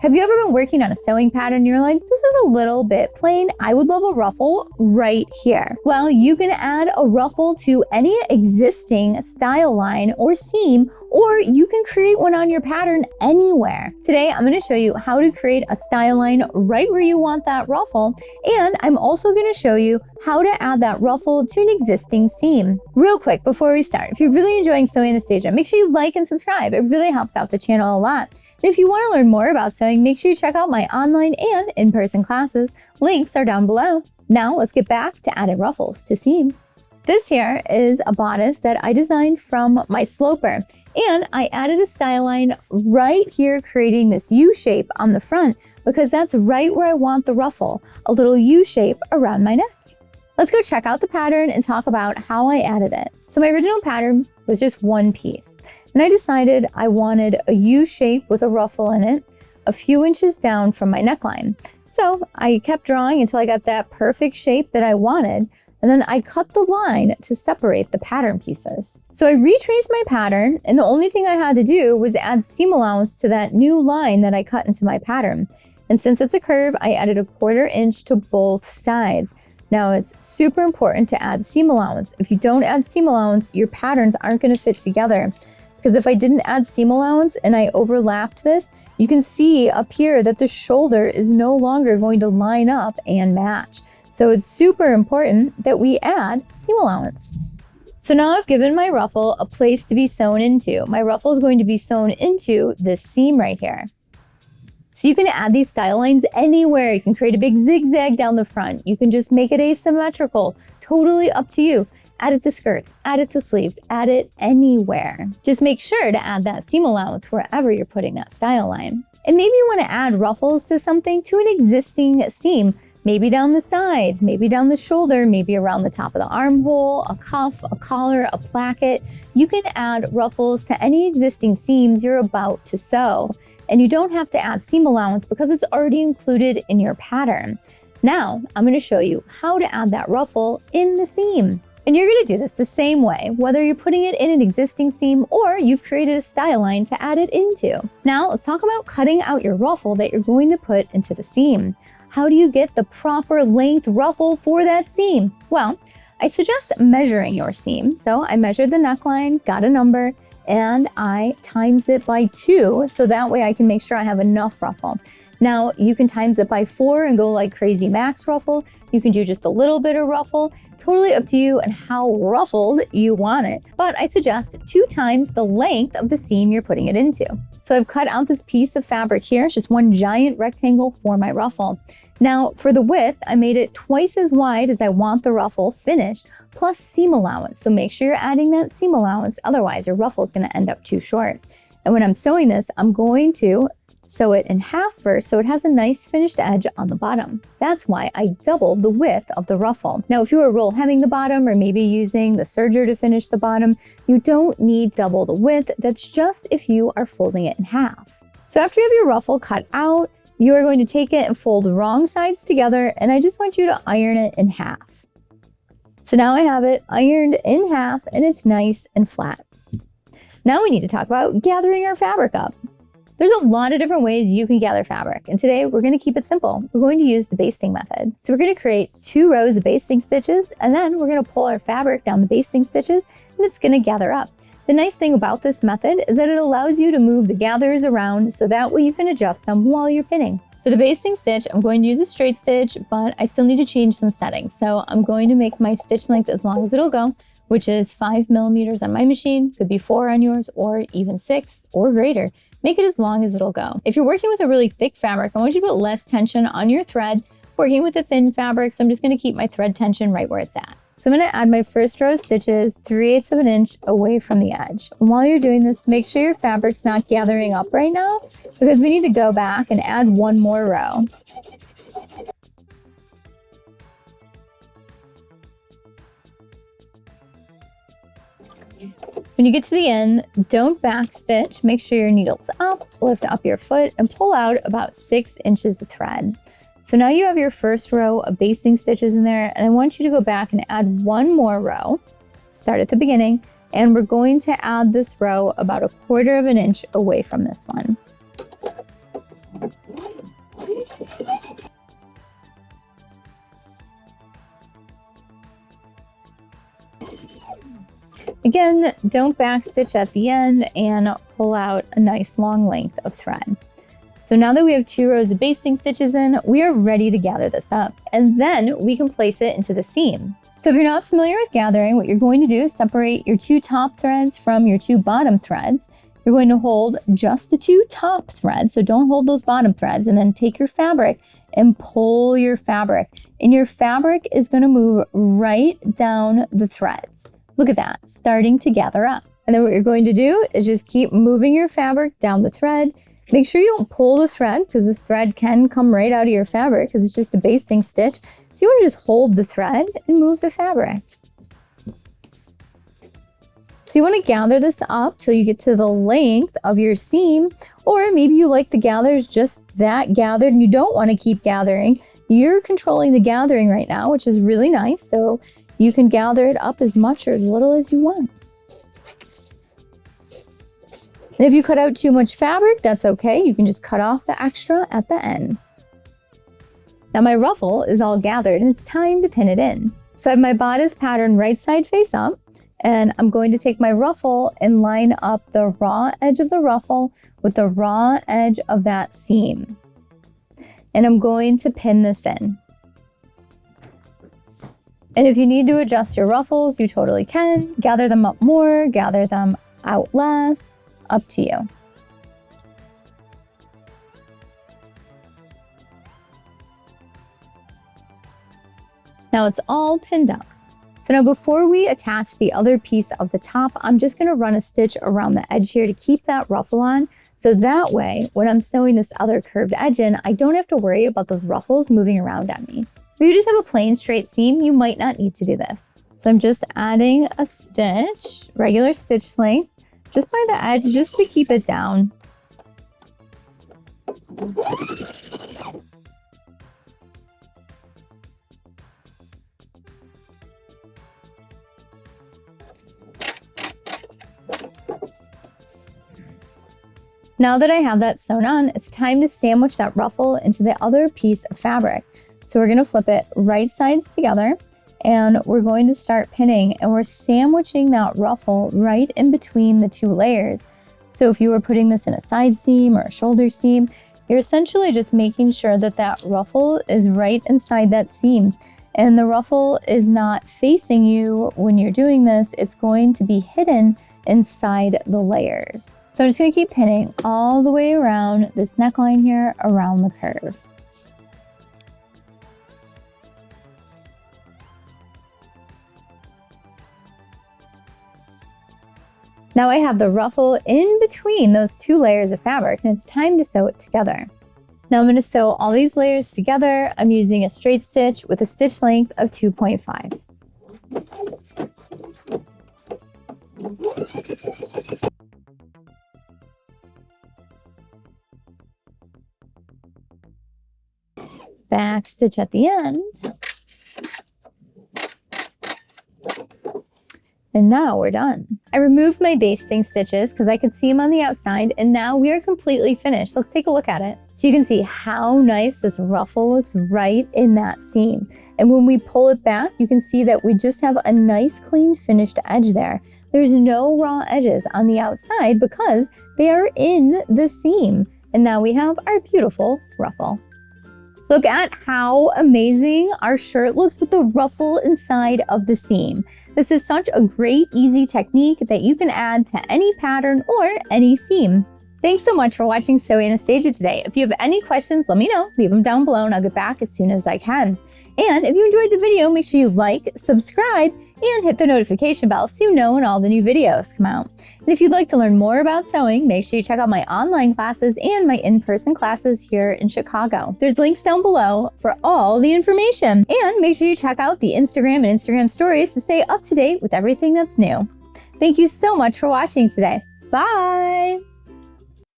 Have you ever been working on a sewing pattern and you're like, this is a little bit plain, I would love a ruffle right here? Well, you can add a ruffle to any existing style line or seam, or you can create one on your pattern anywhere. Today, I'm gonna show you how to create a style line right where you want that ruffle, and I'm also gonna show you how to add that ruffle to an existing seam. Real quick before we start, if you're really enjoying sewing Anastasia, make sure you like and subscribe. It really helps out the channel a lot. And if you wanna learn more about sewing, make sure you check out my online and in-person classes. Links are down below. Now let's get back to adding ruffles to seams. This here is a bodice that I designed from my sloper. And I added a style line right here, creating this U shape on the front because that's right where I want the ruffle, a little U shape around my neck. Let's go check out the pattern and talk about how I added it. So my original pattern was just one piece, and I decided I wanted a U shape with a ruffle in it, a few inches down from my neckline. So I kept drawing until I got that perfect shape that I wanted. And then I cut the line to separate the pattern pieces. So I retraced my pattern, and the only thing I had to do was add seam allowance to that new line that I cut into my pattern. And since it's a curve, I added a 1/4 inch to both sides. Now it's super important to add seam allowance. If you don't add seam allowance, your patterns aren't gonna fit together. Because if I didn't add seam allowance and I overlapped this, you can see up here that the shoulder is no longer going to line up and match. So it's super important that we add seam allowance. So now I've given my ruffle a place to be sewn into. My ruffle is going to be sewn into this seam right here. So you can add these style lines anywhere. You can create a big zigzag down the front. You can just make it asymmetrical, totally up to you. Add it to skirts, add it to sleeves, add it anywhere. Just make sure to add that seam allowance wherever you're putting that style line. And maybe you want to add ruffles to something, to an existing seam. Maybe down the sides, maybe down the shoulder, maybe around the top of the armhole, a cuff, a collar, a placket. You can add ruffles to any existing seams you're about to sew. And you don't have to add seam allowance because it's already included in your pattern. Now, I'm going to show you how to add that ruffle in the seam. And you're going to do this the same way, whether you're putting it in an existing seam or you've created a style line to add it into. Now, let's talk about cutting out your ruffle that you're going to put into the seam. How do you get the proper length ruffle for that seam? Well, I suggest measuring your seam. So I measured the neckline, got a number, and I times it by 2. So that way I can make sure I have enough ruffle. Now you can times it by 4 and go like crazy max ruffle. You can do just a little bit of ruffle. Totally up to you and how ruffled you want it. But I suggest 2 times the length of the seam you're putting it into. So I've cut out this piece of fabric here. It's just one giant rectangle for my ruffle. Now for the width, I made it twice as wide as I want the ruffle finished, plus seam allowance. So make sure you're adding that seam allowance, otherwise your ruffle is gonna end up too short. And when I'm sewing this, I'm going to sew it in half first so it has a nice finished edge on the bottom. That's why I doubled the width of the ruffle. Now if you were roll hemming the bottom or maybe using the serger to finish the bottom, you don't need double the width. That's just if you are folding it in half. So after you have your ruffle cut out, you are going to take it and fold the wrong sides together, and I just want you to iron it in half. So now I have it ironed in half and it's nice and flat. Now we need to talk about gathering our fabric up. There's a lot of different ways you can gather fabric, and today we're going to keep it simple. We're going to use the basting method. So we're going to create 2 rows of basting stitches, and then we're going to pull our fabric down the basting stitches, and it's going to gather up. The nice thing about this method is that it allows you to move the gathers around so that way you can adjust them while you're pinning. For the basting stitch, I'm going to use a straight stitch, but I still need to change some settings. So I'm going to make my stitch length as long as it'll go, which is 5 millimeters on my machine, could be 4 on yours, or even 6 or greater. Make it as long as it'll go. If you're working with a really thick fabric, I want you to put less tension on your thread. Working with a thin fabric, so I'm just gonna keep my thread tension right where it's at. So I'm gonna add my first row of stitches 3/8 of an inch away from the edge. And while you're doing this, make sure your fabric's not gathering up right now because we need to go back and add 1 more row. When you get to the end, don't back stitch. Make sure your needle's up, lift up your foot, and pull out about 6 inches of thread. So now you have your first row of basting stitches in there, and I want you to go back and add 1 more row. Start at the beginning, and we're going to add this row about 1/4 of an inch away from this one. Again, don't backstitch at the end and pull out a nice long length of thread. So now that we have 2 rows of basting stitches in, we are ready to gather this up, and then we can place it into the seam. So if you're not familiar with gathering, what you're going to do is separate your 2 top threads from your 2 bottom threads. You're going to hold just the 2 top threads, so don't hold those bottom threads, and then take your fabric and pull your fabric. And your fabric is going to move right down the threads. Look at that, starting to gather up. And then what you're going to do is just keep moving your fabric down the thread. Make sure you don't pull the thread, because the thread can come right out of your fabric because it's just a basting stitch. So you want to just hold the thread and move the fabric. So you want to gather this up till you get to the length of your seam, or maybe you like the gathers just that gathered and you don't want to keep gathering. You're controlling the gathering right now, which is really nice. So you can gather it up as much or as little as you want. And if you cut out too much fabric, that's okay. You can just cut off the extra at the end. Now my ruffle is all gathered and it's time to pin it in. So I have my bodice pattern right side face up, and I'm going to take my ruffle and line up the raw edge of the ruffle with the raw edge of that seam. And I'm going to pin this in. And if you need to adjust your ruffles, you totally can. Gather them up more, gather them out less, up to you. Now it's all pinned up. So now before we attach the other piece of the top, I'm just gonna run a stitch around the edge here to keep that ruffle on. So that way, when I'm sewing this other curved edge in, I don't have to worry about those ruffles moving around on me. If you just have a plain straight seam, you might not need to do this. So I'm just adding a stitch, regular stitch length, just by the edge, just to keep it down. Now that I have that sewn on, it's time to sandwich that ruffle into the other piece of fabric. So we're gonna flip it right sides together, and we're going to start pinning, and we're sandwiching that ruffle right in between the 2 layers. So if you were putting this in a side seam or a shoulder seam, you're essentially just making sure that that ruffle is right inside that seam. And the ruffle is not facing you when you're doing this, it's going to be hidden inside the layers. So I'm just gonna keep pinning all the way around this neckline here, around the curve. Now I have the ruffle in between those 2 layers of fabric, and it's time to sew it together. Now I'm going to sew all these layers together. I'm using a straight stitch with a stitch length of 2.5. Back stitch at the end. And now we're done. I removed my basting stitches because I could see them on the outside, and now we are completely finished. Let's take a look at it. So you can see how nice this ruffle looks right in that seam. And when we pull it back, you can see that we just have a nice clean finished edge there. There's no raw edges on the outside because they are in the seam. And now we have our beautiful ruffle. Look at how amazing our shirt looks with the ruffle inside of the seam. This is such a great, easy technique that you can add to any pattern or any seam. Thanks so much for watching Sew Anastasia today. If you have any questions, let me know. Leave them down below and I'll get back as soon as I can. And if you enjoyed the video, make sure you like, subscribe, and hit the notification bell so you know when all the new videos come out. And if you'd like to learn more about sewing, make sure you check out my online classes and my in-person classes here in Chicago. There's links down below for all the information. And make sure you check out the Instagram and Instagram stories to stay up to date with everything that's new. Thank you so much for watching today. Bye!